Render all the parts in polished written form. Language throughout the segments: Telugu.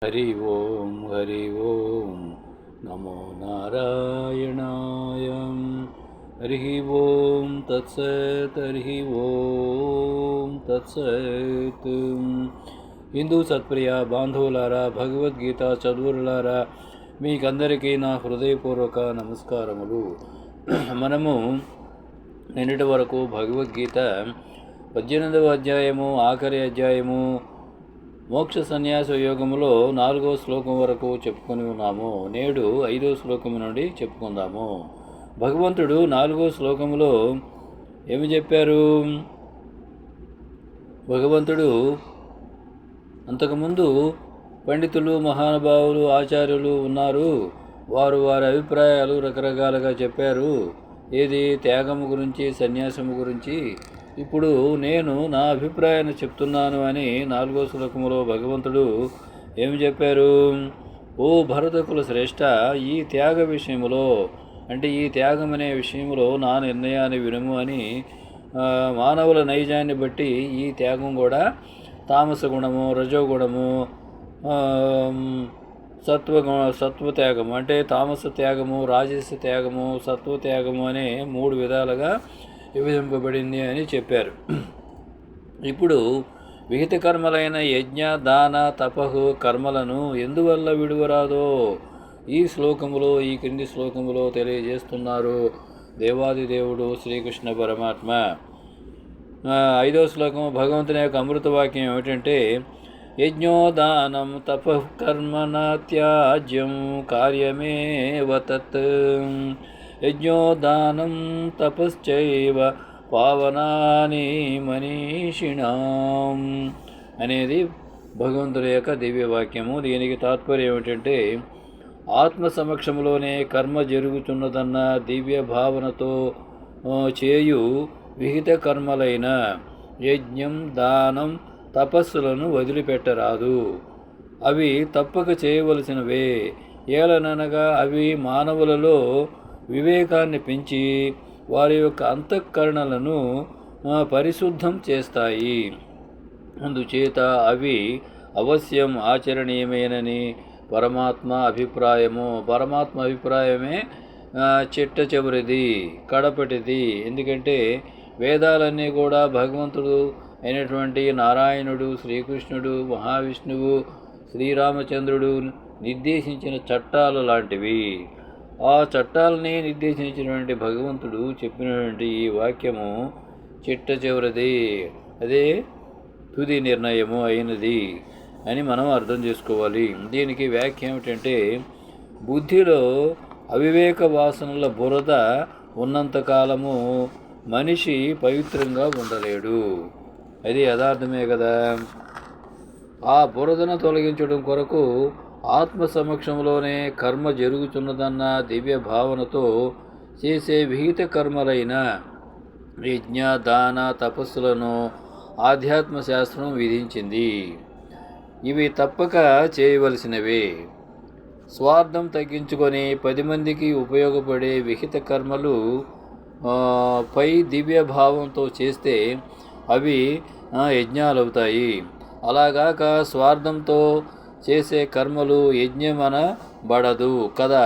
हरि ओम नमो नारायणाय। हरि ओम तत्सत्। हरि ओम तत्सत्। హిందూ సత్ప్రియ బాంధవులారా, భగవద్గీత చదువులారా, మీకందరికీ నా హృదయపూర్వక నమస్కారములు. మనము నిన్నటి వరకు భగవద్గీత 18వ అధ్యాయము ఆఖరి అధ్యాయము మోక్ష సన్యాస యోగములో 4వ శ్లోకం వరకు చెప్పుకొని ఉన్నాము. నేడు 5వ శ్లోకం నుండి చెప్పుకుందాము. భగవంతుడు 4వ శ్లోకములో ఏమి చెప్పారు? భగవంతుడు అంతకుముందు పండితులు, మహానుభావులు, ఆచార్యులు ఉన్నారు. వారు వారి అభిప్రాయాలు రకరకాలుగా చెప్పారు. ఏది త్యాగము గురించి, సన్యాసము గురించి. ఇప్పుడు నేను నా అభిప్రాయాన్ని చెప్తున్నాను అని 4వ శ్లోకములో భగవంతుడు ఏమి చెప్పారు? ఓ భరతకుల శ్రేష్ఠ, ఈ త్యాగ విషయములో, అంటే ఈ త్యాగం అనే విషయంలో నా నిర్ణయాన్ని వినుము అని. మానవుల నైజాన్ని బట్టి ఈ త్యాగం కూడా తామస గుణము, రజోగుణము, సత్వత్యాగము, అంటే తామస త్యాగము, రాజస త్యాగము, సత్వత్యాగము అనే 3 విధాలుగా విభజింపబడింది అని చెప్పారు. ఇప్పుడు విహిత కర్మలైన యజ్ఞ, దాన, తపహు కర్మలను ఎందువల్ల విడువరాదో ఈ శ్లోకములో, ఈ క్రింది శ్లోకములో తెలియజేస్తున్నారు దేవాది దేవుడు శ్రీకృష్ణ పరమాత్మ. 5వ శ్లోకం భగవంతుని యొక్క అమృతవాక్యం ఏమిటంటే, యజ్ఞోదానం తపః కర్మ త్యాజ్యం కార్యమేవ తత్. యజ్ఞోదానం తపశ్చైవ పావనాని మనీషిణాం అనేది భగవంతుడి యొక్క దివ్యవాక్యము. దీనికి తాత్పర్యం ఏమిటంటే, ఆత్మ సమక్షంలోనే కర్మ జరుగుతున్నదన్న దివ్య భావనతో చేయు విహిత కర్మలైన యజ్ఞం, దానం, తపస్సులను వదిలిపెట్టరాదు. అవి తప్పక చేయవలసినవే. ఏలననగా అవి మానవులలో వివేకాన్ని పెంచి వారి యొక్క అంతఃకరణలను పరిశుద్ధం చేస్తాయి. అందుచేత అవి అవశ్యం ఆచరణీయమేనని పరమాత్మ అభిప్రాయము. పరమాత్మ అభిప్రాయమే చిట్ట చివరిది, కడపటిది. ఎందుకంటే వేదాలన్నీ కూడా భగవంతుడు అయినటువంటి నారాయణుడు, శ్రీకృష్ణుడు, మహావిష్ణువు, శ్రీరామచంద్రుడు నిర్దేశించిన చట్టాలు లాంటివి. ఆ చట్టాలని నిర్దేశించినటువంటి భగవంతుడు చెప్పినటువంటి ఈ వాక్యము చిట్ట చివరిది, అదే తుది నిర్ణయము అయినది అని మనం అర్థం చేసుకోవాలి. దీనికి వ్యాఖ్య ఏమిటంటే, బుద్ధిలో అవివేక వాసనల బురద ఉన్నంతకాలము మనిషి పవిత్రంగా ఉండలేడు. అది యథార్థమే కదా. ఆ బురదను తొలగించడం కొరకు ఆత్మ సమక్షంలోనే కర్మ జరుగుతున్నదన్న దివ్య భావనతో చేసే విహిత కర్మలైన యజ్ఞ, దాన, తపస్సులను ఆధ్యాత్మ శాస్త్రం విధించింది. ఇవి తప్పక చేయవలసినవే. స్వార్థం తగ్గించుకొని 10 మందికి ఉపయోగపడే విహిత కర్మలు పై దివ్య భావంతో చేస్తే అవి యజ్ఞాలవుతాయి. అలాగాక స్వార్థంతో చేసే కర్మలు యజ్ఞమనబడదు కదా.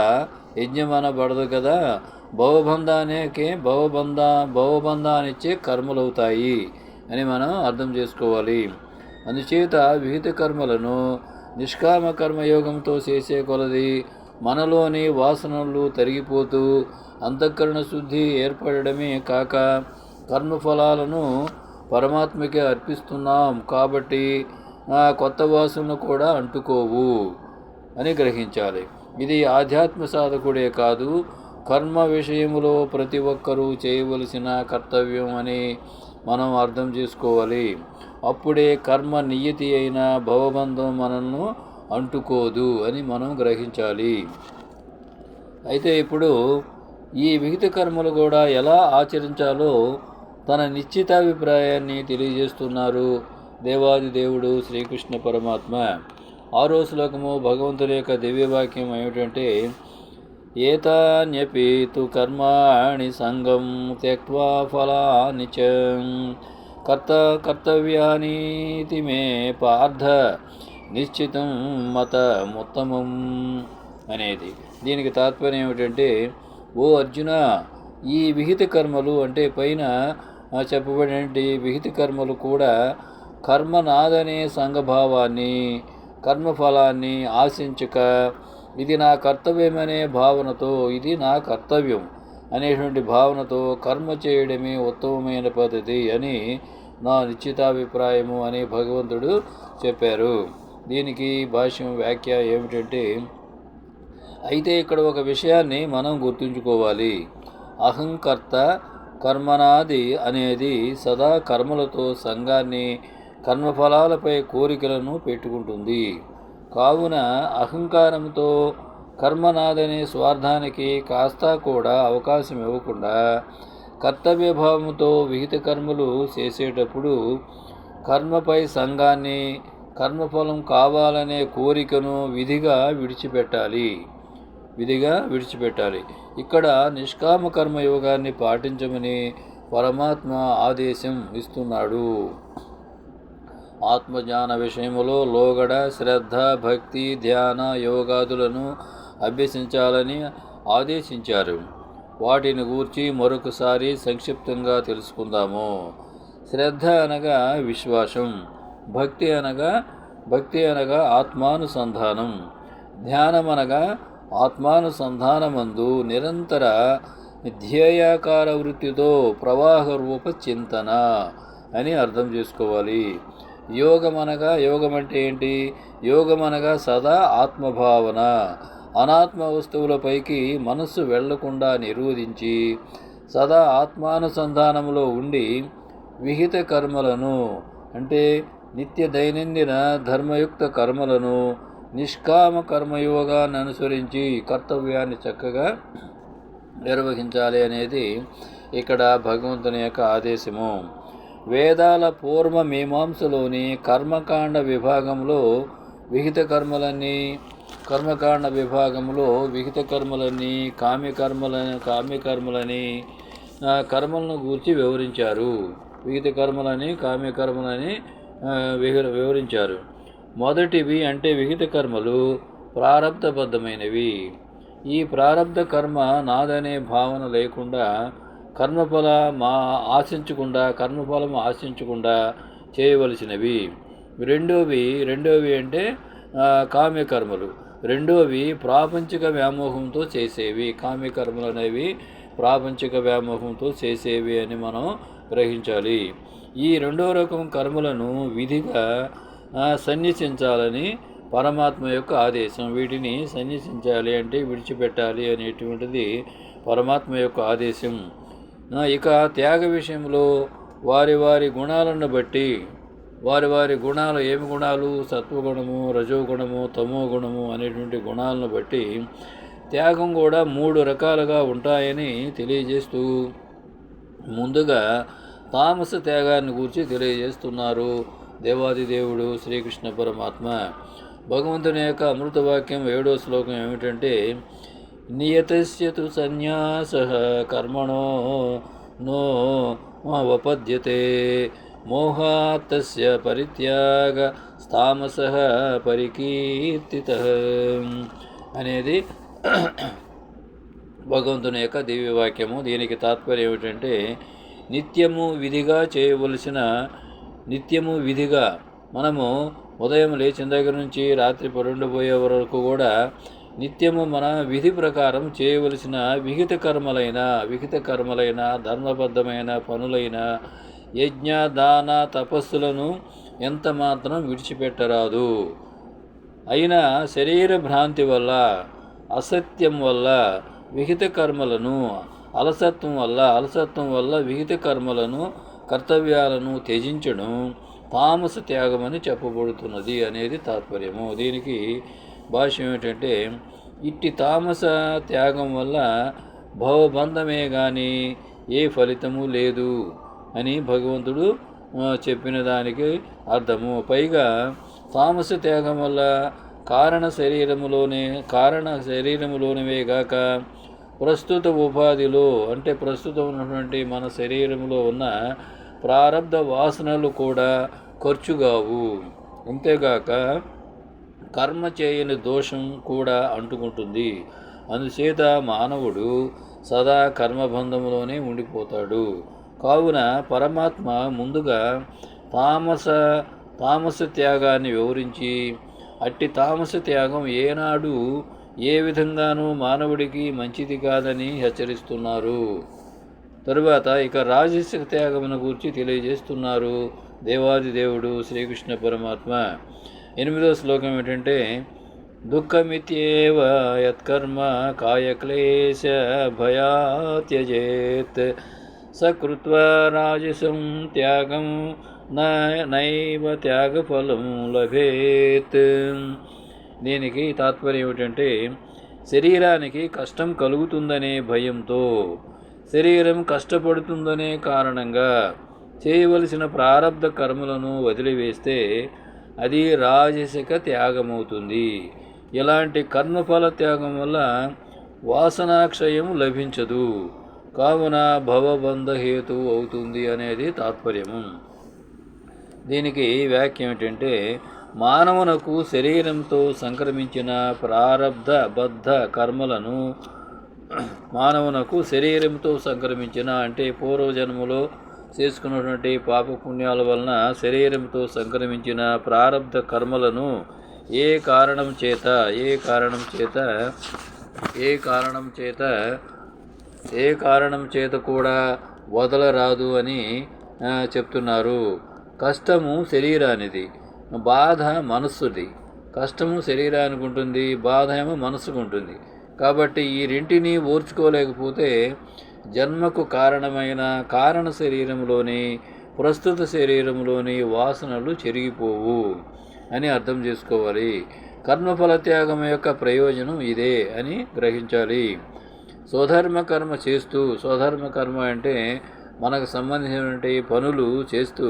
భవబంధానిచ్చే కర్మలవుతాయి అని మనం అర్థం చేసుకోవాలి. అందుచేత విహిత కర్మలను నిష్కామ కర్మయోగంతో చేసే కొలది మనలోని వాసనలు తరిగిపోతూ అంతఃకరణ శుద్ధి ఏర్పడమే కాక కర్మఫలాలను పరమాత్మకే అర్పిస్తున్నాం కాబట్టి కొత్త వాసనలు కూడా అంటుకోవు అని గ్రహించాలి. ఇది ఆధ్యాత్మ సాధకుడే కాదు, కర్మ విషయంలో ప్రతి ఒక్కరూ చేయవలసిన కర్తవ్యం అని మనం అర్థం చేసుకోవాలి. అప్పుడే కర్మ నియతి అయిన భవబంధం మనల్ని అంటుకోదు అని మనం గ్రహించాలి. అయితే ఇప్పుడు ఈ విహిత కర్మలు కూడా ఎలా ఆచరించాలో తన నిశ్చితాభిప్రాయాన్ని తెలియజేస్తున్నారు దేవాది దేవుడు శ్రీకృష్ణ పరమాత్మ. 6వ శ్లోకము భగవంతుని యొక్క దివ్యవాక్యం ఏమిటంటే, ఏతాన్యపి తు కర్మాణి సంగం త్యక్త్వా ఫలాని చ కర్తవ్యానీతి మే పార్థ నిశ్చితం మత మొత్తమం అనేది. దీనికి తాత్పర్యం ఏమిటంటే, ఓ అర్జున, ఈ విహిత కర్మలు అంటే పైన చెప్పబడిన విహిత కర్మలు కూడా కర్మనాదనే సంఘభావాన్ని, కర్మఫలాన్ని ఆశించక, ఇది నా కర్తవ్యమనే భావనతో, ఇది నా కర్తవ్యం అనేటువంటి భావనతో కర్మ చేయడమే ఉత్తమమైన పద్ధతి అని నా నిశ్చితాభిప్రాయము అని భగవంతుడు చెప్పారు. దీనికి భాష్యం వ్యాఖ్య ఏమిటంటే, అయితే ఇక్కడ ఒక విషయాన్ని మనం గుర్తుంచుకోవాలి. అహంకర్త కర్మనాది అనేది సదా కర్మలతో సంఘాన్ని, కర్మఫలాలపై కోరికలను పెట్టుకుంటుంది. కావున అహంకారంతో కర్మనాదనే స్వార్థానికి కాస్త కూడా అవకాశం ఇవ్వకుండా కర్తవ్యభావంతో విహిత కర్మలు చేసేటప్పుడు కర్మపై సంఘాన్ని, కర్మఫలం కావాలనే కోరికను విధిగా విడిచిపెట్టాలి. ఇక్కడ నిష్కామ కర్మయోగాన్ని పాటించమని పరమాత్మ ఆదేశం ఇస్తున్నాడు. ఆత్మజ్ఞాన విషయములో లోగడ శ్రద్ధ, భక్తి, ధ్యాన, యోగాదులను అభ్యసించాలని ఆదేశించారు. వాటిని గూర్చి మరొకసారి సంక్షిప్తంగా తెలుసుకుందాము. శ్రద్ధ అనగా విశ్వాసం, భక్తి అనగా ఆత్మానుసంధానం, ధ్యానం అనగా ఆత్మానుసంధానమందు నిరంతర ధ్యేయాకార వృత్తితో ప్రవాహ రూప చింతన అని అర్థం చేసుకోవాలి. యోగం అంటే ఏంటి? యోగం అనగా సదా ఆత్మభావన, అనాత్మ వస్తువులపైకి మనస్సు వెళ్లకుండా నిరోధించి సదా ఆత్మానుసంధానంలో ఉండి విహిత కర్మలను అంటే నిత్య దైనందిన ధర్మయుక్త కర్మలను నిష్కామ కర్మయోగాన్ని అనుసరించి కర్తవ్యాన్ని చక్కగా నిర్వహించాలి అనేది ఇక్కడ భగవంతుని యొక్క ఆదేశము. వేదాల పూర్వ మీమాంసలోని కర్మకాండ విభాగంలో విహిత కర్మలన్నీ కామ్యకర్మలని కర్మలను గూర్చి వివరించారు. విహిత కర్మలని కామ్యకర్మలని వివరించారు. మొదటివి అంటే విహిత కర్మలు ప్రారబ్ధబద్ధమైనవి. ఈ ప్రారబ్ధ కర్మ నాదనే భావన లేకుండా కర్మఫలం ఆశించకుండా చేయవలసినవి. రెండోవి అంటే కామ్యకర్మలు. రెండోవి ప్రాపంచిక వ్యామోహంతో చేసేవి. కామ్యకర్మలు అనేవి ప్రాపంచిక వ్యామోహంతో చేసేవి అని మనం గ్రహించాలి. ఈ రెండో రకం కర్మలను విధిగా సన్యసించాలని పరమాత్మ యొక్క ఆదేశం. వీటిని సన్యసించాలి అంటే విడిచిపెట్టాలి అనేటువంటిది పరమాత్మ యొక్క ఆదేశం. ఇక త్యాగ విషయంలో వారి గుణాలను బట్టి, వారి గుణాలు ఏమి గుణాలు? సత్వగుణము, రజోగుణము, తమో గుణము అనేటువంటి గుణాలను బట్టి త్యాగం కూడా 3 రకాలుగా ఉంటాయని తెలియజేస్తూ ముందుగా తామస త్యాగాన్ని గురించి తెలియజేస్తున్నారు దేవాదిదేవుడు శ్రీకృష్ణ పరమాత్మ. భగవంతుని యొక్క అమృతవాక్యం 7వ శ్లోకం ఏమిటంటే, నియతస్య తు సన్యాసః కర్మణో నో వపద్యతే మోహాత్తస్య పరిత్యాగ తామసః పరికీర్తితః అనేది భగవంతుని యొక్క దివ్యవాక్యము. దీనికి తాత్పర్యం ఏమిటంటే, నిత్యము విధిగా మనము ఉదయం లేచిన దగ్గర నుంచి రాత్రి పడుండిపోయే వరకు కూడా నిత్యము మన విధి ప్రకారం చేయవలసిన విహిత కర్మలైన ధర్మబద్ధమైన పనులైన యజ్ఞ, దాన, తపస్సులను ఎంత మాత్రం విడిచిపెట్టరాదు. అయినా శరీర భ్రాంతి వల్ల, అసత్యం వల్ల విహిత కర్మలను, అలసత్వం వల్ల విహిత కర్మలను, కర్తవ్యాలను త్యజించడం తామస త్యాగమని చెప్పబడుతున్నది అనేది తాత్పర్యము. దీనికి భాష్యం ఏమిటంటే, ఇట్టి తామస త్యాగం వల్ల భవబంధమే కానీ ఏ ఫలితము లేదు అని భగవంతుడు చెప్పిన దానికి అర్థము. పైగా తామస త్యాగం వల్ల కారణ శరీరములోనివే గాక ప్రస్తుత ఉపాధిలో అంటే ప్రస్తుతం ఉన్నటువంటి మన శరీరంలో ఉన్న ప్రారబ్ధ వాసనలు కూడా ఖర్చుగావు. అంతేగాక కర్మ చేయని దోషం కూడా అంటుకుంటుంది. అందుచేత మానవుడు సదా కర్మబంధంలోనే ఉండిపోతాడు. కావున పరమాత్మ ముందుగా తామస తామస త్యాగాన్ని వివరించి, అట్టి తామస త్యాగం ఏనాడు ఏ విధంగానూ మానవుడికి మంచిది కాదని హెచ్చరిస్తున్నారు. తరువాత ఇక రాజసిక త్యాగమును గురించి తెలియజేస్తున్నారు దేవాది దేవుడు శ్రీకృష్ణ పరమాత్మ. 8వ శ్లోకం ఏంటంటే, దుఃఖమిత్యేవ యత్కర్మ కాయక్లేశ భయాత్యజేత్ సకృత్వా రాజసం త్యాగం నైవ త్యాగఫలం లభేత్. దీనికి తాత్పర్యం ఏమిటంటే, శరీరానికి కష్టం కలుగుతుందనే భయంతో, శరీరం కష్టపడుతుందనే కారణంగా చేయవలసిన ప్రారబ్ధ కర్మలను వదిలివేస్తే అది రాజసిక త్యాగమవుతుంది. ఇలాంటి కర్మఫల త్యాగం వల్ల వాసనాక్షయం లభించదు, కావున భవబంధహేతు అవుతుంది అనేది తాత్పర్యము. దీనికి వ్యాఖ్య ఏమిటంటే, మానవునకు శరీరంతో సంక్రమించిన ప్రారబ్ధబద్ధ కర్మలను, మానవునకు శరీరంతో సంక్రమించిన అంటే పూర్వజన్మలో చేసుకున్నటువంటి పాపపుణ్యాల వలన శరీరంతో సంక్రమించిన ప్రారబ్ధ కర్మలను ఏ కారణం చేత కూడా వదలరాదు అని చెప్తున్నారు. కష్టము శరీరానిది, బాధ మనస్సుది. కష్టము శరీరానికి ఉంటుంది, బాధ ఏమో మనస్సుకు ఉంటుంది. కాబట్టి ఈ రెంటిని ఓర్చుకోలేకపోతే జన్మకు కారణమైన కారణ శరీరంలోని ప్రస్తుత శరీరంలోని వాసనలు చెరిగిపోవు అని అర్థం చేసుకోవాలి. కర్మఫల త్యాగం యొక్క ప్రయోజనం ఇదే అని గ్రహించాలి. స్వధర్మ కర్మ చేస్తూ, స్వధర్మ కర్మ అంటే మనకు సంబంధించినటువంటి పనులు చేస్తూ,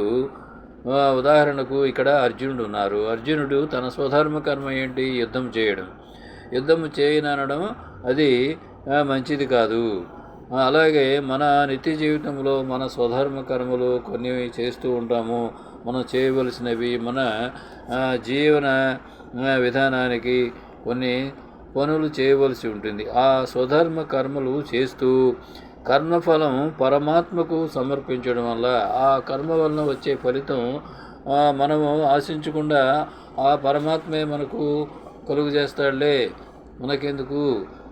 ఉదాహరణకు ఇక్కడ అర్జునుడు ఉన్నారు. అర్జునుడు తన స్వధర్మ కర్మ ఏంటి? యుద్ధం చేయడం. యుద్ధం చేయననడం అది మంచిది కాదు. అలాగే మన నిత్య జీవితంలో మన స్వధర్మ కర్మలు కొన్ని చేస్తూ ఉంటాము. మనం చేయవలసినవి, మన జీవన విధానానికి కొన్ని పనులు చేయవలసి ఉంటుంది. ఆ స్వధర్మ కర్మలు చేస్తూ కర్మఫలం పరమాత్మకు సమర్పించడం వల్ల ఆ కర్మ వలన వచ్చే ఫలితం మనము ఆశించకుండా ఆ పరమాత్మే మనకు కలుగు చేస్తాడులే, మనకెందుకు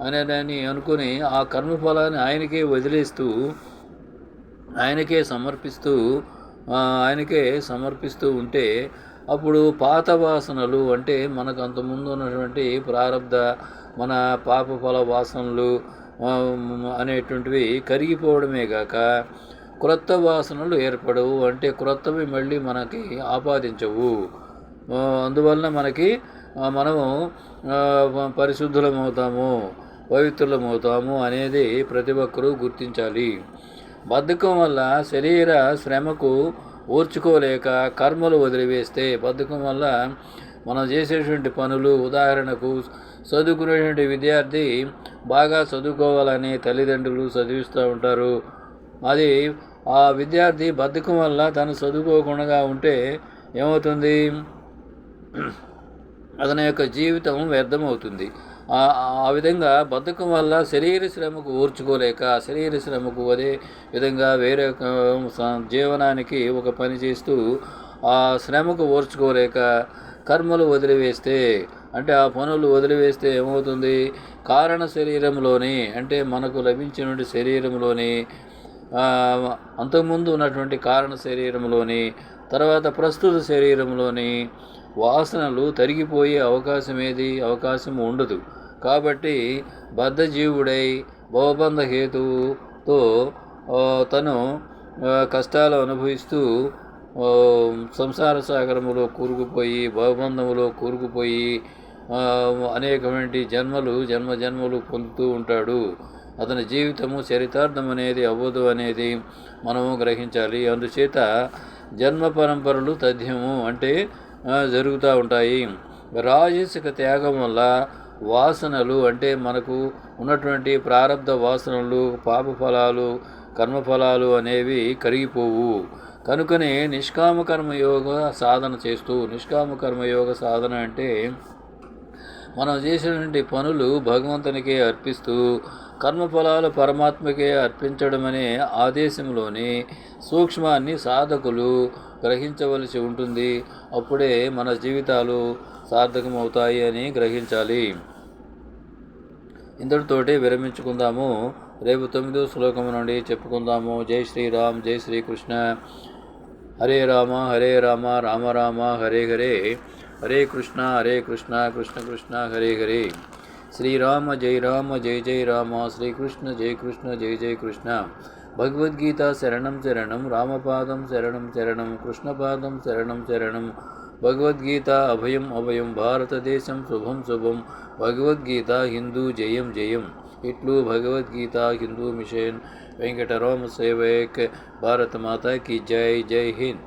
అనేదాన్ని అనుకుని ఆ కర్మఫలాన్ని ఆయనకే వదిలేస్తూ, ఆయనకే సమర్పిస్తూ ఉంటే అప్పుడు పాత వాసనలు అంటే మనకు అంతకుముందు ఉన్నటువంటి ప్రారబ్ధ మన పాపఫల వాసనలు అనేటువంటివి కరిగిపోవడమే గాక క్రొత్త వాసనలు ఏర్పడవు. అంటే క్రొత్తవి మళ్ళీ మనకి ఆపాదించవు. అందువలన మనము పరిశుద్ధులమవుతాము, పవిత్రులమవుతాము అనేది ప్రతి ఒక్కరూ గుర్తించాలి. బద్ధకం వల్ల శరీర శ్రమకు ఓర్చుకోలేక కర్మలు వదిలివేస్తే, బద్ధకం వల్ల మనం చేసేటువంటి పనులు, ఉదాహరణకు చదువుకునేటువంటి విద్యార్థి బాగా చదువుకోవాలని తల్లిదండ్రులు చదివిస్తూ ఉంటారు. అది ఆ విద్యార్థి బద్ధకం వల్ల తను చదువుకోకుండా ఉంటే ఏమవుతుంది? అతని యొక్క జీవితం వ్యర్థమవుతుంది. ఆ విధంగా బద్ధకం వల్ల శరీర శ్రమకు ఓర్చుకోలేక, శరీర శ్రమకు అదే విధంగా వేరే జీవనానికి ఒక పని చేస్తూ ఆ శ్రమకు ఓర్చుకోలేక కర్మలు వదిలివేస్తే, అంటే ఆ పనులు వదిలివేస్తే ఏమవుతుంది? కారణ శరీరంలోని అంటే మనకు లభించినటువంటి శరీరంలోని, అంతకుముందు ఉన్నటువంటి కారణ శరీరంలోని, తర్వాత ప్రస్తుత శరీరంలోని వాసనలు తరిగిపోయే అవకాశం ఉండదు. కాబట్టి బద్ధజీవుడై భవబంధ హేతువుతో తను కష్టాలు అనుభవిస్తూ సంసార సాగరములో కూరుకుపోయి, భవబంధములో కూరుకుపోయి అనేకమైన జన్మలు పొందుతూ ఉంటాడు. అతని జీవితము చరితార్థం అనేది అవ్వదు అనేది మనము గ్రహించాలి. అందుచేత జన్మ పరంపరలు తథ్యము అంటే జరుగుతూ ఉంటాయి. రాజసిక త్యాగం వల్ల వాసనలు అంటే మనకు ఉన్నటువంటి ప్రారబ్ధ వాసనలు, పాపఫలాలు, కర్మఫలాలు అనేవి కరిగిపోవు. కనుకనే నిష్కామ కర్మయోగ సాధన చేస్తూ, నిష్కామ కర్మయోగ సాధన అంటే మనం చేసినటువంటి పనులు భగవంతునికే అర్పిస్తూ కర్మఫలాలు పరమాత్మకే అర్పించడమనే ఆదేశంలోని సూక్ష్మాన్ని సాధకులు గ్రహించవలసి ఉంటుంది. అప్పుడే మన జీవితాలు సార్థకమవుతాయి అని గ్రహించాలి. ఇంతటితోటి విరమించుకుందాము. రేపు 9వ శ్లోకం నుండి చెప్పుకుందాము. జై శ్రీరామ్, జై శ్రీకృష్ణ. హరే రామ హరే రామ రామ రామ హరే హరే, హరే కృష్ణ కృష్ణ కృష్ణ హరే హరే. శ్రీరామ జై రామ జై జై రామ, శ్రీకృష్ణ జై కృష్ణ జై జై కృష్ణ. భగవద్గీత శరణం శరణం, రామపాదం శరణం శరణం, కృష్ణపాదం శరణం శరణం. భగవద్గీత అభయం అభయం, భారతదేశం శుభం శుభం. భగవద్గీత హిందూ జయం జయం. ఇట్లు భగవద్గీత హిందూ మిషన్ వెంకటరామ సేవక్. భారత మాతా కీ జై. జై హింద్.